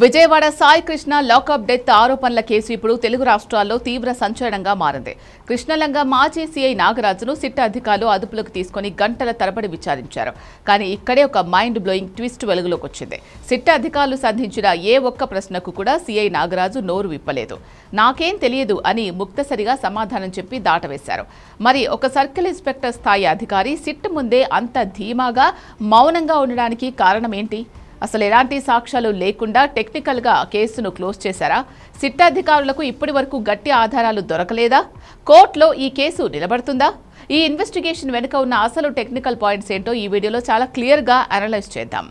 Vijayawada Sai Krishna lockup death ఆరోపణల case ఇప్పుడు తెలుగు రాష్ట్రాల్లో తీవ్ర సంచలనంగా మారింది. కృష్ణలంగా మాజీ సీఐ నాగరాజును సిట్ అధికారులు అదుపులోకి తీసుకుని గంటల తరబడి విచారించారు. కానీ ఇక్కడే ఒక మైండ్ బ్లోయింగ్ ట్విస్ట్ వెలుగులోకి వచ్చింది. సిట్ అధికారులు సంధించిన ఏ ఒక్క ప్రశ్నకు కూడా సీఐ నాగరాజు నోరు విప్పలేదు. నాకేం తెలియదు అని ముక్తసరిగా సమాధానం చెప్పి దాటవేశారు. మరి ఒక సర్కిల్ ఇన్స్పెక్టర్ స్థాయి అధికారి సిట్ ముందే అంత ధీమాగా మౌనంగా ఉండడానికి కారణం ఏంటి? అసలు ఎలాంటి సాక్ష్యాలు లేకుండా టెక్నికల్గా కేసును క్లోజ్ చేశారా? సిట్ అధికారులకు ఇప్పటి వరకు గట్టి ఆధారాలు దొరకలేదా? కోర్టులో ఈ కేసు నిలబడుతుందా? ఈ ఇన్వెస్టిగేషన్ వెనుక ఉన్న అసలు టెక్నికల్ పాయింట్స్ ఏంటో ఈ వీడియోలో చాలా క్లియర్గా అనలైజ్ చేద్దాం.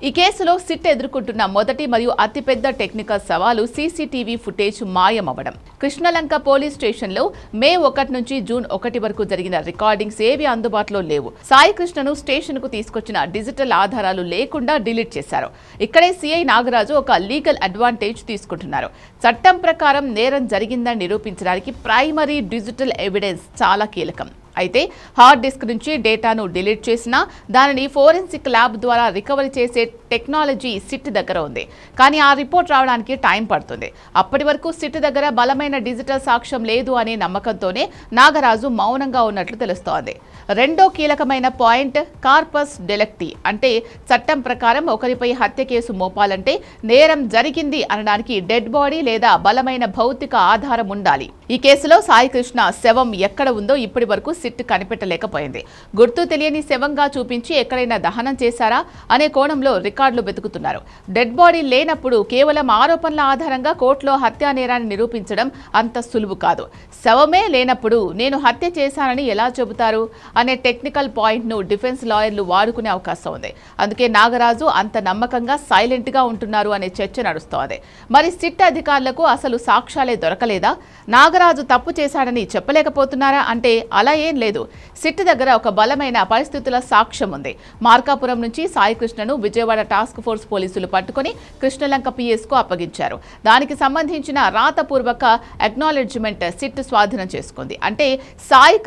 ఈ కేసులో సిట్ ఎదుర్కొంటున్న మొదటి మరియు అతిపెద్ద టెక్నికల్ సవాలు సీసీటీవీ ఫుటేజ్ మాయమవ్వడం. కృష్ణలంక పోలీస్ స్టేషన్లో మే 1 నుంచి జూన్ 1 వరకు జరిగిన రికార్డింగ్స్ ఏవి అందుబాటులో లేవు. సాయి కృష్ణను స్టేషన్కు తీసుకొచ్చిన డిజిటల్ ఆధారాలు లేకుండా డిలీట్ చేశారు. ఇక్కడే సీఐ నాగరాజు ఒక లీగల్ అడ్వాంటేజ్ తీసుకుంటున్నారు. చట్టం ప్రకారం నేరం జరిగిందని నిరూపించడానికి ప్రైమరీ డిజిటల్ ఎవిడెన్స్ చాలా కీలకం. అయితే హార్డ్ డిస్క్ నుంచి డేటాను డిలీట్ చేసినా దానిని ఫోరెన్సిక్ ల్యాబ్ ద్వారా రికవరీ చేసే టెక్నాలజీ సిట్ దగ్గర ఉంది. కానీ ఆ రిపోర్ట్ రావడానికి టైం పడుతుంది. అప్పటి వరకు సిట్ దగ్గర బలమైన డిజిటల్ సాక్ష్యం లేదు అనే నమ్మకంతోనే నాగరాజు మౌనంగా ఉన్నట్లు తెలుస్తోంది. రెండో కీలకమైన పాయింట్ కార్పస్ డెలిక్టి, అంటే చట్టం ప్రకారం ఒకరిపై హత్య కేసు మోపాలంటే నేరం జరిగింది అనడానికి డెడ్ బాడీ లేదా బలమైన భౌతిక ఆధారం ఉండాలి. ఈ కేసులో సాయి కృష్ణ శవం ఎక్కడ ఉందో ఇప్పటి వరకు సిట్ కనిపెట్టలేకపోయింది. గుర్తు తెలియని శవంగా చూపించి ఎక్కడైనా దహనం చేశారా అనే కోణంలో రికార్డులు వెతుకుతున్నారు. డెడ్ బాడీ లేనప్పుడు కేవలం ఆరోపణల ఆధారంగా కోర్టులో హత్యా నేరాన్ని నిరూపించడం అంత సులువు కాదు. శవమే లేనప్పుడు నేను హత్య చేశానని ఎలా చెబుతారు అనే టెక్నికల్ పాయింట్ను డిఫెన్స్ లాయర్లు వాడుకునే అవకాశం ఉంది. అందుకే నాగరాజు అంత నమ్మకంగా సైలెంట్గా ఉంటున్నారు అనే చర్చ నడుస్తోంది. మరి సిట్ అధికారులకు అసలు సాక్ష్యాలే దొరకలేదా? నాగరాజు తప్పు చేశాడని చెప్పలేకపోతున్నారా అంటే అలా ఏం లేదు. సిట్ దగ్గర ఒక బలమైన పరిస్థితుల సాక్ష్యం ఉంది. మార్కాపురం నుంచి సాయి కృష్ణను విజయవాడ టాస్క్ ఫోర్స్ పోలీసులు పట్టుకుని కృష్ణలంక పిఎస్కు అప్పగించారు. దానికి సంబంధించిన రాతపూర్వక అక్నాలెడ్జ్మెంట్ సిట్ స్వాధీనం చేసుకుంది. అంటే సాయి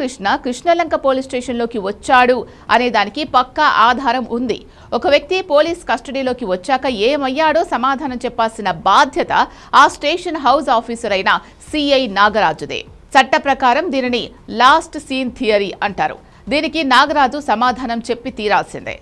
కృష్ణలంక పోలీస్ స్టేషన్లోకి వచ్చాడు అనే దానికి పక్కా ఆధారం ఉంది. ఒక వ్యక్తి పోలీస్ కస్టడీలోకి వచ్చాక ఏమయ్యాడో సమాధానం చెప్పాల్సిన బాధ్యత ఆ స్టేషన్ హౌస్ ఆఫీసర్ అయిన సిఐ నాగరాజుదే. చట్ట ప్రకారం దీనిని లాస్ట్ సీన్ థియరీ అంటారు. దీనికి నాగరాజు సమాధానం చెప్పి తీరాల్సిందే.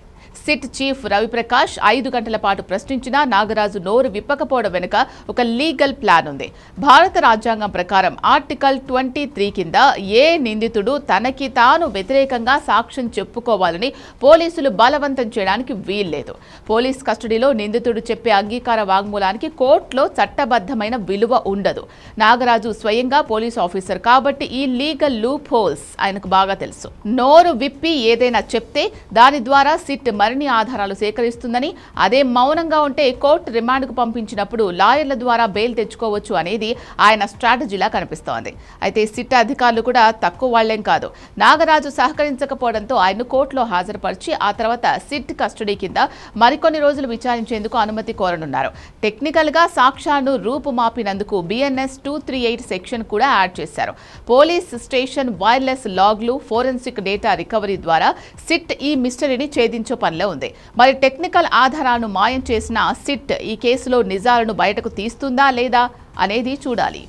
సిట్ చీఫ్ రవిప్రకాష్ 5 గంటల పాటు ప్రశ్నించినా నాగరాజు నోరు విప్పకపోవడం వెనుక ఒక లీగల్ ప్లాన్ ఉంది. భారత రాజ్యాంగం ప్రకారం ఆర్టికల్ 23 కింద ఏ నిందితుడు తనకి తాను వ్యతిరేకంగా సాక్ష్యం చెప్పుకోవాలని పోలీసులు బలవంతం చేయడానికి వీల్లేదు. పోలీస్ కస్టడీలో నిందితుడు చెప్పే అంగీకార వాంగ్మూలానికి కోర్టులో చట్టబద్ధమైన విలువ ఉండదు. నాగరాజు స్వయంగా పోలీస్ ఆఫీసర్ కాబట్టి ఈ లీగల్ లూప్ హోల్స్ ఆయనకు బాగా తెలుసు. నోరు విప్పి ఏదైనా చెప్తే దాని ద్వారా సిట్ మరిన్ని ఆధారాలు సేకరిస్తుందని, అదే మౌనంగా ఉంటే కోర్టు రిమాండ్కు పంపించినప్పుడు లాయర్ల ద్వారా బెయిల్ తెచ్చుకోవచ్చు అనేది ఆయన స్ట్రాటజీలా కనిపిస్తోంది. అయితే సిట్ అధికారులు కూడా తక్కువ వాళ్లేం కాదు. నాగరాజు సహకరించకపోవడంతో ఆయన్ను కోర్టులో హాజరుపరిచి ఆ తర్వాత సిట్ కస్టడీ కింద మరికొన్ని రోజులు విచారించేందుకు అనుమతి కోరనున్నారు. టెక్నికల్గా సాక్ష్యాలను రూపుమాపినందుకు BNS 238 సెక్షన్ కూడా యాడ్ చేశారు. పోలీస్ స్టేషన్ వైర్లెస్ లాగ్లు, ఫోరెన్సిక్ డేటా రికవరీ ద్వారా సిట్ ఈ మిస్టరీని ఛేదించే పనిలో ఉంది. మరి టెక్నికల్ ఆధారాలను మాయం చేసిన సిట్ ఈ కేసులో నిజాలను బయటకు తీస్తుందా లేదా అనేది చూడాలి.